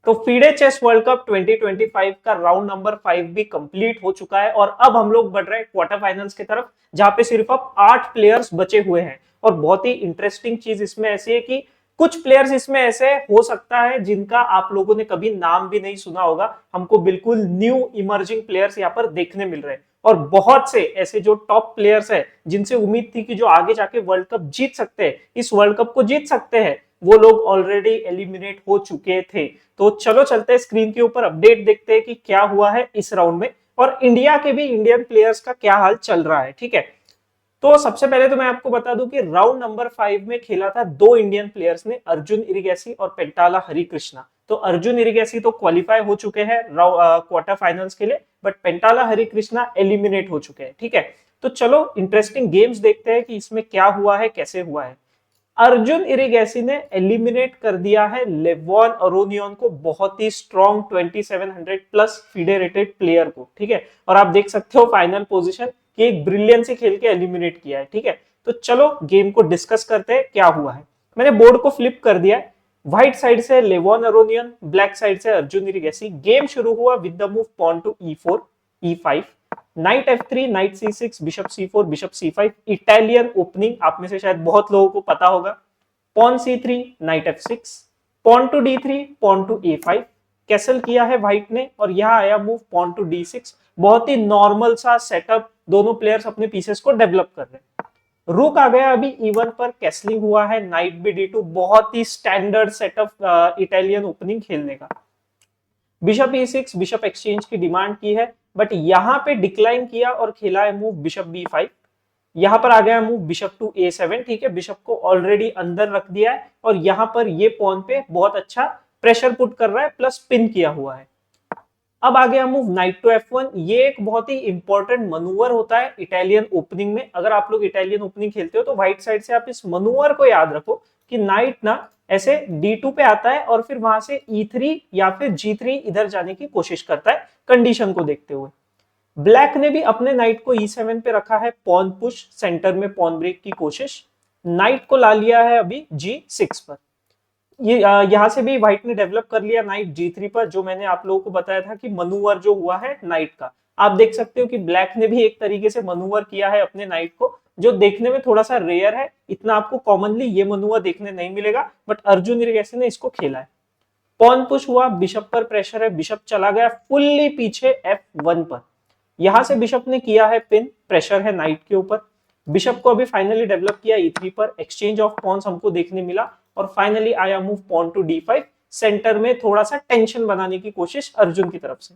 तो FIDE chess world cup 2025 का round number 5 भी कंप्लीट हो चुका है और अब हम लोग बढ़ रहे हैं क्वार्टर फाइनल्स की तरफ, जहां पे सिर्फ अब 8 प्लेयर्स बचे हुए हैं। और बहुत ही इंटरेस्टिंग चीज इसमें ऐसी है कि कुछ प्लेयर्स इसमें ऐसे हो सकता है जिनका आप लोगों ने कभी नाम भी नहीं सुना होगा। हमको बिल्कुल न्यू इमर्जिंग प्लेयर्स यहाँ पर देखने मिल रहे हैं और बहुत से ऐसे जो टॉप प्लेयर्स है जिनसे उम्मीद थी कि जो आगे जाके वर्ल्ड कप जीत सकते हैं, इस वर्ल्ड कप को जीत सकते हैं, वो लोग ऑलरेडी एलिमिनेट हो चुके थे। तो चलो चलते हैं स्क्रीन के ऊपर अपडेट देखते हैं कि क्या हुआ है इस राउंड में और इंडिया के भी इंडियन प्लेयर्स का क्या हाल चल रहा है। ठीक है, तो सबसे पहले तो मैं आपको बता दूं कि राउंड नंबर 5 में खेला था दो इंडियन प्लेयर्स ने, अर्जुन इरिगेसी और पेंटाला हरिकृष्णा। तो अर्जुन इरिगेसी तो क्वालिफाई हो चुके हैं क्वार्टर फाइनल्स के लिए, बट पेंटाला हरिकृष्णा एलिमिनेट हो चुके हैं। ठीक है, तो चलो इंटरेस्टिंग गेम्स देखते हैं कि इसमें क्या हुआ है, कैसे हुआ है। अर्जुन इरिगेसी ने एलिमिनेट कर दिया है लेवॉन अरोनियन को, बहुत ही strong 2700 plus FIDE rated player को। ठीक है, और आप देख सकते हो फाइनल पोजीशन कि एक ब्रिलियंट से खेल के एलिमिनेट किया है। ठीक है, तो चलो गेम को डिस्कस करते हैं क्या हुआ है। मैंने बोर्ड को फ्लिप कर दिया है। व्हाइट साइड से लेवॉन अरोनियन, ब्लैक साइड से अर्जुन इरिगेसी। गेम शुरू हुआ with the move pawn to E4 E5, knight F3, knight C6, bishop C4, bishop C5, Italian opening आप में से शायद बहुत लोगों को पता होगा। Pawn C3, knight F6, pawn to D3, pawn to A5, castle किया है व्हाइट ने और यहाँ आया मूव पॉन टू D6। बहुत ही नॉर्मल सा सेटअप, दोनों प्लेयर्स अपने पीसेस को डेवलप कर रहे हैं। रुक आ गया अभी E1 पर, कैसलिंग हुआ है, नाइट भी D2, बहुत ही स्टैंडर्ड सेटअप इटालियन ओपनिंग खेलने का। बिशप E6, बिशप एक्सचेंज की डिमांड की है, बट यहां पे डिक्लाइन किया और खेला है मूव बिशप B5। यहां पर आ गया मूव बिशप टू A7। ठीक है, बिशप को ऑलरेडी अंदर रख दिया है और यहां पर ये पॉन पे बहुत अच्छा प्रेशर पुट कर रहा है, प्लस पिन किया हुआ है। अब आ गया मूव नाइट टू F1। ये एक बहुत ही इंपॉर्टेंट मनूवर होता है इटालियन ओपनिंग में। अगर आप लोग इटालियन ओपनिंग खेलते हो तो व्हाइट साइड से आप इस मनूवर को याद रखो कि नाइट ना ऐसे D2 पे आता है और फिर वहां से E3 या फिर G3 इधर जाने की कोशिश करता है कंडीशन को देखते हुए। ब्लैक ने भी अपने नाइट को E7 पे रखा है, पॉन पुश, सेंटर में पॉन ब्रेक की कोशिश। नाइट को ला लिया है अभी G6 पर। ये यहाँ से भी व्हाइट ने डेवलप कर लिया नाइट G3 पर, जो मैंने आप लोगों को बताया था कि मनूवर जो हुआ है नाइट का। आप देख सकते हो कि ब्लैक ने भी एक तरीके से मनूवर किया है अपने नाइट को, जो देखने में थोड़ा सा रेयर है। इतना आपको कॉमनली ये मनूवर देखने नहीं मिलेगा, बट अर्जुन इरिगेसी ने इसको खेला है। पॉन पुश हुआ, बिशप पर प्रेशर है, बिशप चला गया फुल्ली पीछे F1 पर। यहां से बिशप ने किया है पिन, प्रेशर है नाइट के ऊपर। बिशप को अभी फाइनली डेवलप किया E3 पर, एक्सचेंज ऑफ पॉन्स हमको देखने मिला और फाइनली आया move pawn to D5। Centre में थोड़ा सा टेंशन बनाने की कोशिश अर्जुन की तरफ से।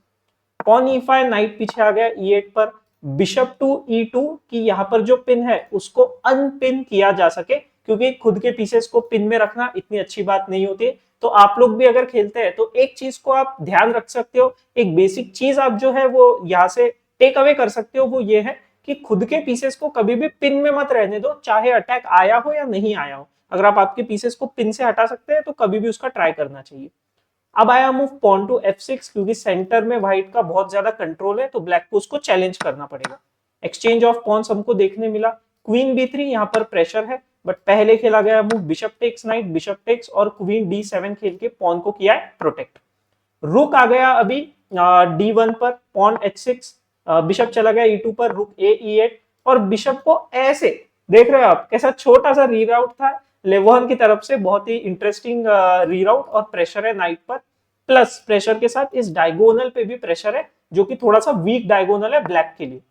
पॉन E5, नाइट पीछे आ गया E8 पर। बिशप टू E2 की यहाँ पर जो पिन है उसको अनपिन किया जा सके, क्योंकि खुद के पीसेस को पिन में रखना इतनी अच्छी बात नहीं होती। तो आप लोग भी अगर खेलते हैं तो एक चीज को आप ध्यान रख सकते हो, एक बेसिक चीज आप जो है वो यहाँ से टेक अवे कर सकते हो, वो ये है कि खुद के पीसेस को कभी भी पिन में मत रहने दो, चाहे अटैक आया हो या नहीं आया हो। अगर आप आपके पीसेस को पिन से हटा सकते हैं तो कभी भी उसका ट्राई करना चाहिए। अब आया मूव पॉन टू F6, क्योंकि सेंटर में व्हाइट का बहुत ज्यादा कंट्रोल है तो ब्लैक को उसको चैलेंज करना पड़ेगा। एक्सचेंज ऑफ पॉन्स हमको देखने मिला। क्वीन B3, यहाँ पर प्रेशर है, बट पहले खेला गया move bishop takes knight, bishop takes और क्वीन D7 खेल के पॉन को किया है प्रोटेक्ट। रुक आ गया अभी D1 पर, पॉन H6, बिशप चला गया E2 पर, रुक A E8 और बिशप को ऐसे देख रहे हो आप कैसा छोटा सा रीराउट था लेवोन की तरफ से, बहुत ही इंटरेस्टिंग रीराउट। और प्रेशर है नाइट पर, प्लस प्रेशर के साथ इस डायगोनल पे भी प्रेशर है, जो कि थोड़ा सा वीक डायगोनल है ब्लैक के लिए।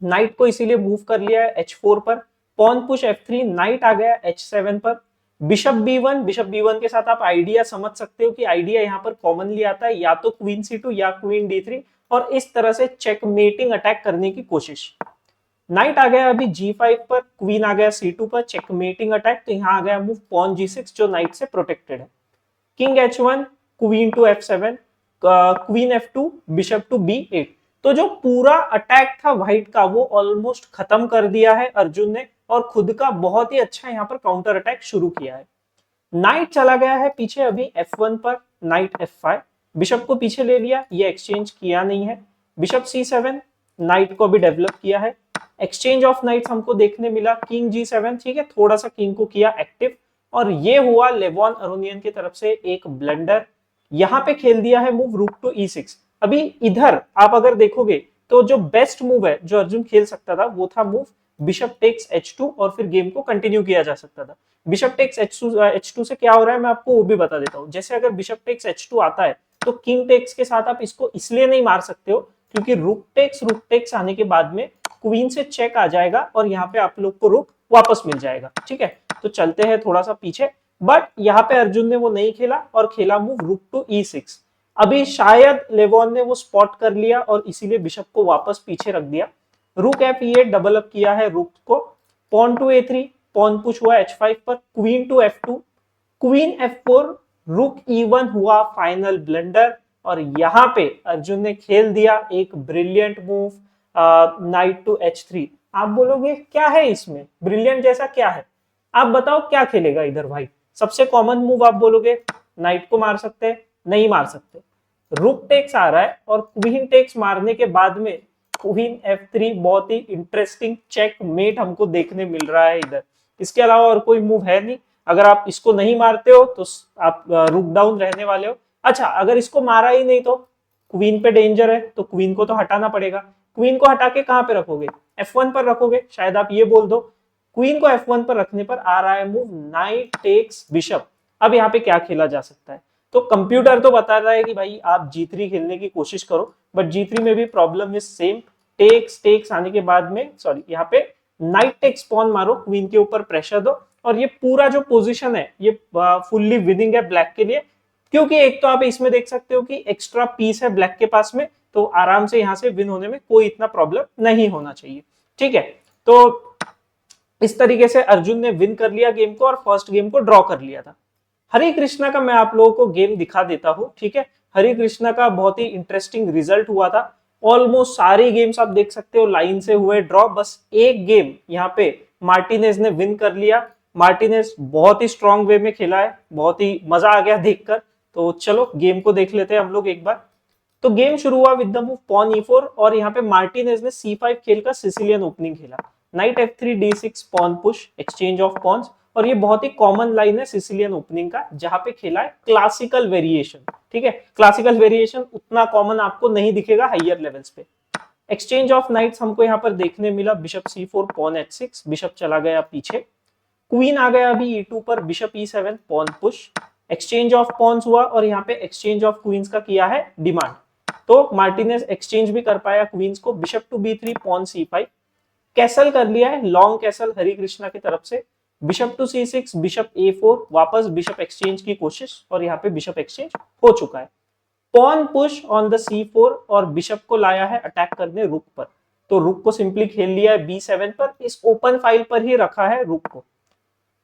नाइट को इसीलिए मूव कर लिया है H4 पर। पॉन पुश F3, नाइट आ गया H7 पर। बिशप B1, बिशप B1 के साथ आप आइडिया समझ सकते हो कि आइडिया यहाँ पर कॉमनली आता है या तो क्वीन C2 या क्वीन D3, और इस तरह से चेकमेटिंग अटैक करने की कोशिश। नाइट आ गया अभी G5 पर, क्वीन आ गया C2 पर, चेकमेटिंग अटैक। तो यहाँ आ गया मूव पॉन G6 जो नाइट से प्रोटेक्टेड है। King H1, queen to F7, queen F2, bishop to B8। तो जो पूरा अटैक था व्हाइट का वो ऑलमोस्ट खत्म कर दिया है अर्जुन ने, और खुद का बहुत ही अच्छा यहाँ पर काउंटर अटैक शुरू किया है। नाइट चला गया है पीछे अभी F1 पर, नाइट F5, बिशप को पीछे ले लिया, ये एक्सचेंज किया नहीं है। बिशप C7, नाइट को भी डेवलप किया है। एक्सचेंज ऑफ नाइट्स हमको देखने मिला, किंग G7, ठीक है, थोड़ा सा किंग को किया एक्टिव। और ये हुआ लेवॉन अरोनियन की तरफ से एक ब्लंडर यहाँ पे खेल दिया है मूव रूक टू E6। अभी इधर आप अगर देखोगे तो जो बेस्ट मूव है जो अर्जुन खेल सकता था वो था मूव बिशप टेक्स H2 और फिर गेम को कंटिन्यू किया जा सकता था। बिशप टेक्स H2 से क्या हो रहा है मैं आपको वो भी बता देता हूँ। जैसे अगर बिशप टेक्स H2 आता है तो किंग टेक्स के साथ आप इसको इसलिए नहीं मार सकते हो क्योंकि रूक टेक्स आने के बाद में क्वीन से चेक आ जाएगा और यहाँ पे आप लोग को रुक वापस मिल जाएगा। ठीक है, तो चलते हैं थोड़ा सा पीछे। बट यहाँ पे अर्जुन ने वो नहीं खेला और खेला मूव रूक टू E6। अभी शायद लेवॉन ने वो स्पॉट कर लिया और इसीलिए बिशप को वापस पीछे रख दिया। रूक F8 डबल अप किया है रूक को, pawn to A3, pawn push हुआ H5 पर, queen to F2, queen F4, रूक E1 हुआ फाइनल ब्लंडर। और यहाँ पे अर्जुन ने खेल दिया एक brilliant move night to H3। आप बोलोगे क्या है इसमें ब्रिलियंट जैसा क्या है, आप बताओ क्या खेलेगा इधर भाई। सबसे कॉमन मूव आप बोलोगे नाइट को मार सकते हैं, नहीं मार सकते। रुक टेक्स आ रहा है और क्वीन टेक्स मारने के बाद में क्वीन F3 बहुत ही इंटरेस्टिंग चेक मेट हमको देखने मिल रहा है इधर। इसके अलावा और कोई मूव है नहीं। अगर आप इसको नहीं मारते हो तो आप रुक डाउन रहने वाले हो। अच्छा, अगर इसको मारा ही नहीं तो क्वीन पे डेंजर है तो क्वीन को तो हटाना पड़ेगा। क्वीन को हटा के कहां पे रखोगे, F1 पर रखोगे, शायद आप ये बोल दो। क्वीन को F1 पर रखने पर आ रहा है मूव नाइट टेक्स बिशप। अब यहाँ पे क्या खेला जा सकता है, तो कंप्यूटर तो बता रहा है कि भाई आप G3 खेलने की कोशिश करो, बट G3 में भी प्रॉब्लम इज सेम। टेक्स आने के बाद में सॉरी यहाँ पे नाइट टेक्स पॉन मारो, क्वीन के ऊपर प्रेशर दो और ये पूरा जो पोजीशन है ये फुल्ली विनिंग है ब्लैक के लिए। क्योंकि एक तो आप इसमें देख सकते हो कि एक्स्ट्रा पीस है ब्लैक के पास में, तो आराम से यहाँ से विन होने में कोई इतना प्रॉब्लम नहीं होना चाहिए। ठीक है, तो इस तरीके से अर्जुन ने विन कर लिया गेम को और फर्स्ट गेम को ड्रॉ कर लिया था। हरे कृष्णा का मैं आप लोगों को गेम दिखा देता हूं। ठीक है, हरे कृष्णा का बहुत ही इंटरेस्टिंग रिजल्ट हुआ था। ऑलमोस्ट सारे गेम्स आप देख सकते हो लाइन से हुए ड्रॉ, बस एक गेम यहाँ पे मार्टिनेज ने विन कर लिया। मार्टिनेज बहुत ही स्ट्रॉन्ग वे में खेला है, बहुत ही मजा आ गया देखकर। तो चलो गेम को देख लेते हैं हम लोग एक बार। तो गेम शुरू हुआ with the move pawn E4 और यहाँ पे मार्टिनेज ने C5 खेलकर सिसिलियन ओपनिंग खेला। Knight F3 D6 pawn push, exchange of pawns. और ये बहुत ही कॉमन लाइन है सिसिलियन ओपनिंग का, जहां पे खेला है क्लासिकल वेरिएशन। ठीक है, क्लासिकल वेरिएशन उतना कॉमन आपको नहीं दिखेगा हाइयर लेवल्स पे। एक्सचेंज ऑफ नाइट्स हमको यहाँ पर देखने मिला, bishop C4 pawn H6, bishop चला गया पीछे, क्वीन आ गया अभी E2 पर, bishop E7 pawn push, exchange of pawns हुआ और यहाँ पे एक्सचेंज ऑफ क्वींस का किया है डिमांड। तो मार्टिनेज एक्सचेंज भी कर पाया क्वींस को, bishop to B3 pawn C5, castle कर लिया है लॉन्ग कैसल हरि कृष्णा की तरफ से, bishop to C6, bishop A4, वापस बिशप एक्सचेंज की कोशिश और यहाँ पे बिशप एक्सचेंज हो चुका है। Pawn push on the C4 और बिशप को लाया है अटैक करने रुक पर, तो रुक को सिंपली खेल लिया है B7 पर, इस ओपन फाइल पर ही रखा है रुक को।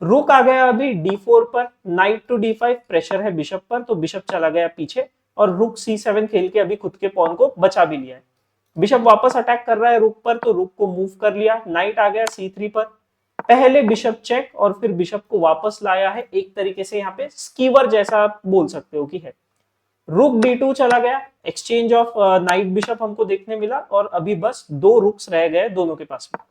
रुक आ गया अभी D4 पर, नाइट टू D5 प्रेशर है बिशप पर, तो बिशप चला गया पीछे और रुक C7 खेल के अभी खुद के पॉन को बचा भी लिया है। बिशप वापस अटैक कर रहा है रुक पर, तो रुक को मूव कर लिया, नाइट आ गया C3 पर, पहले बिशप चेक और फिर बिशप को वापस लाया है, एक तरीके से यहाँ पे स्कीवर जैसा आप बोल सकते हो कि है। रुक D2 चला गया, एक्सचेंज ऑफ नाइट बिशप हमको देखने मिला और अभी बस दो रुक्स रह गए दोनों के पास में।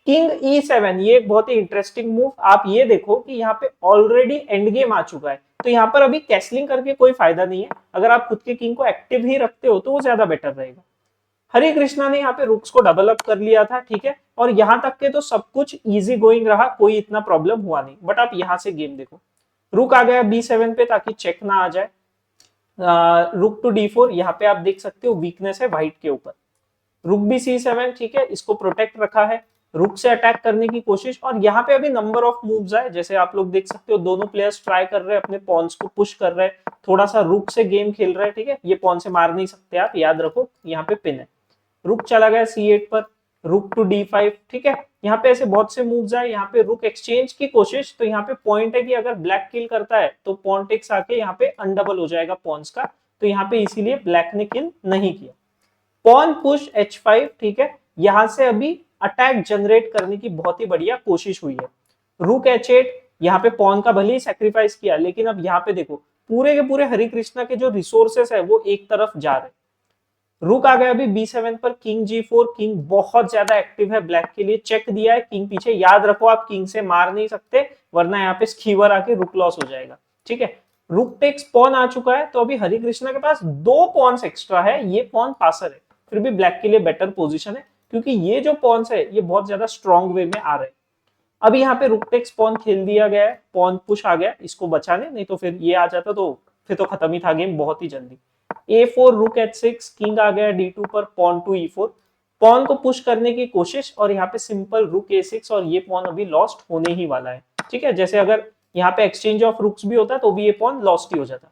किंग E7, ये एक बहुत ही इंटरेस्टिंग मूव। आप ये देखो कि यहाँ पे ऑलरेडी एंड गेम आ चुका है, तो यहाँ पर अभी कैसलिंग करके कोई फायदा नहीं है। अगर आप खुद के किंग को एक्टिव ही रखते हो तो वो ज्यादा बेटर रहेगा। हरे कृष्णा ने यहाँ पे रुक्स को डबल अप कर लिया था, ठीक है, और यहाँ तक के तो सब कुछ इजी गोइंग रहा, कोई इतना प्रॉब्लम हुआ नहीं। बट आप यहाँ से गेम देखो, रुक आ गया B7 पे ताकि चेक ना आ जाए, रुक टू D4, यहाँ पे आप देख सकते हो वीकनेस है व्हाइट के ऊपर, रुक भी C7, ठीक है, इसको प्रोटेक्ट रखा है, रुक से अटैक करने की कोशिश। और यहाँ पे अभी नंबर ऑफ मूव्स है, जैसे आप लोग देख सकते हो दोनों प्लेयर्स ट्राई कर रहे हैं, अपने पॉन्स को पुश कर रहे हैं, थोड़ा सा रुक से गेम खेल रहे हैं, ठीक है, ये पॉन से मार नहीं सकते आप, याद रखो यहाँ पे पिन है। रुक चला गया C8 पर, रुक टू D5, ठीक है, यहाँ पे ऐसे बहुत से मूव्स है। यहाँ पे रुक एक्सचेंज की कोशिश, तो यहाँ पे पॉइंट है कि अगर ब्लैक किल करता है तो पॉन टेक्स आके यहाँ पे अनडबल हो जाएगा पॉन्स का, तो यहाँ पे इसीलिए ब्लैक ने किल नहीं किया। पॉन पुश H5, ठीक है, यहां से अभी अटैक जनरेट करने की बहुत ही बढ़िया कोशिश हुई है। रुक H8, यहाँ पे पॉन का भले ही सैक्रिफाइस किया, लेकिन अब यहाँ पे देखो पूरे के पूरे हरि कृष्णा के जो रिसोर्सेस है वो एक तरफ जा रहे। रुक आ गया अभी B7 पर, किंग G4, किंग बहुत ज्यादा एक्टिव है ब्लैक के लिए, चेक दिया है किंग पीछे, याद रखो आप किंग से मार नहीं सकते वरना यहाँ पे स्कीवर आके रुक लॉस हो जाएगा, ठीक है। रुक टेक्स पॉन आ चुका है, तो अभी हरि कृष्णा के पास 2 पॉन्स एक्स्ट्रा है, ये पॉन पासर है, फिर भी ब्लैक के लिए बेटर पोजीशन है क्योंकि ये जो पॉन्स है ये बहुत ज्यादा स्ट्रॉन्ग वे में आ रहे हैं। अभी यहाँ पे रुक टेक्स पॉन खेल दिया गया है, पॉन पुश आ गया इसको बचाने, नहीं तो फिर ये आ जाता तो फिर तो खत्म ही था गेम बहुत ही जल्दी। A4 रुक H6, किंग आ गया D2 पर, पॉन टू E4, पॉन को पुश करने की कोशिश, और यहाँ पे सिंपल रुक A6 और ये पॉन अभी लॉस्ट होने ही वाला है। ठीक है, जैसे अगर यहाँ पे एक्सचेंज ऑफ रुक्स भी होता तो भी ये पॉन लॉस्ट ही हो जाता।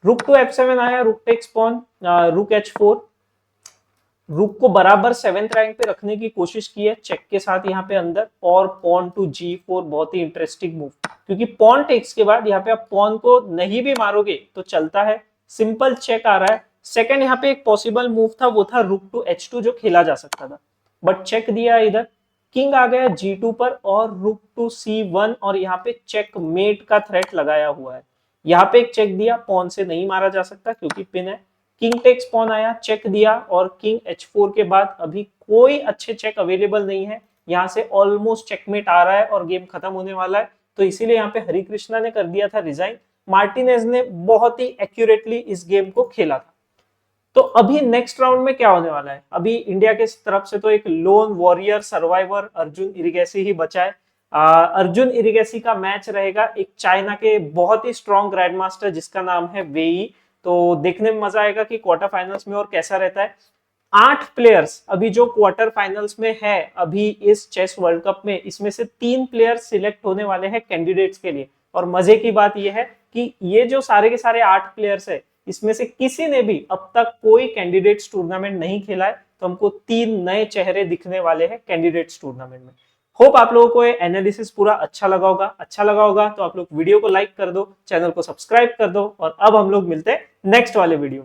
रुक टू F7 आया, रुक टेक्स पॉन, रुक H4, रुक को बराबर 7th रैंक पे रखने की कोशिश की है चेक के साथ यहाँ पे अंदर, और पॉन टू G4 बहुत ही इंटरेस्टिंग मूव, क्योंकि पॉन टेक्स के बाद यहाँ पे आप पॉन को नहीं भी मारोगे तो चलता है, सिंपल चेक आ रहा है। सेकंड यहाँ पे एक पॉसिबल मूव था, वो था रुक टू H2 जो खेला जा सकता था, बट चेक दिया इधर, किंग आ गया G2 पर और रुक टू C1, और यहाँ पे चेक मेट का थ्रेट लगाया हुआ है। यहाँ पे एक चेक दिया, पॉन से नहीं मारा जा सकता क्योंकि पिन है, किंग टेक्स पॉन आया, चेक दिया, और किंग H4 के बाद अभी कोई अच्छे चेक अवेलेबल नहीं है, यहाँ से ऑलमोस्ट चेकमेट आ रहा है और गेम खत्म होने वाला है, तो इसीलिए यहाँ पे हरि कृष्णा ने कर दिया था रिजाइन। मार्टिनेज ने बहुत ही एक्यूरेटली इस गेम को खेला था। तो अभी नेक्स्ट राउंड में क्या होने वाला है, अभी इंडिया के तरफ से तो एक लोन वॉरियर सर्वाइवर अर्जुन इरिगेसी ही बचा है। अर्जुन इरिगेसी का मैच रहेगा एक चाइना के बहुत ही स्ट्रॉन्ग ग्रैंड मास्टर जिसका नाम है वेई, तो देखने में मजा आएगा कि क्वार्टर फाइनल्स में और कैसा रहता है। 8 प्लेयर्स अभी जो क्वार्टर फाइनल्स में है अभी इस चेस वर्ल्ड कप में, इसमें से 3 प्लेयर्स सिलेक्ट होने वाले हैं कैंडिडेट्स के लिए, और मजे की बात यह है कि ये जो सारे के सारे 8 प्लेयर्स है इसमें से किसी ने भी अब तक कोई कैंडिडेट्स टूर्नामेंट नहीं खेला है, तो हमको 3 नए चेहरे दिखने वाले हैं कैंडिडेट्स टूर्नामेंट में। होप आप लोगों को ये एनालिसिस पूरा अच्छा लगा होगा, अच्छा लगा होगा तो आप लोग वीडियो को लाइक कर दो, चैनल को सब्सक्राइब कर दो, और अब हम लोग मिलते हैं नेक्स्ट वाले वीडियो में।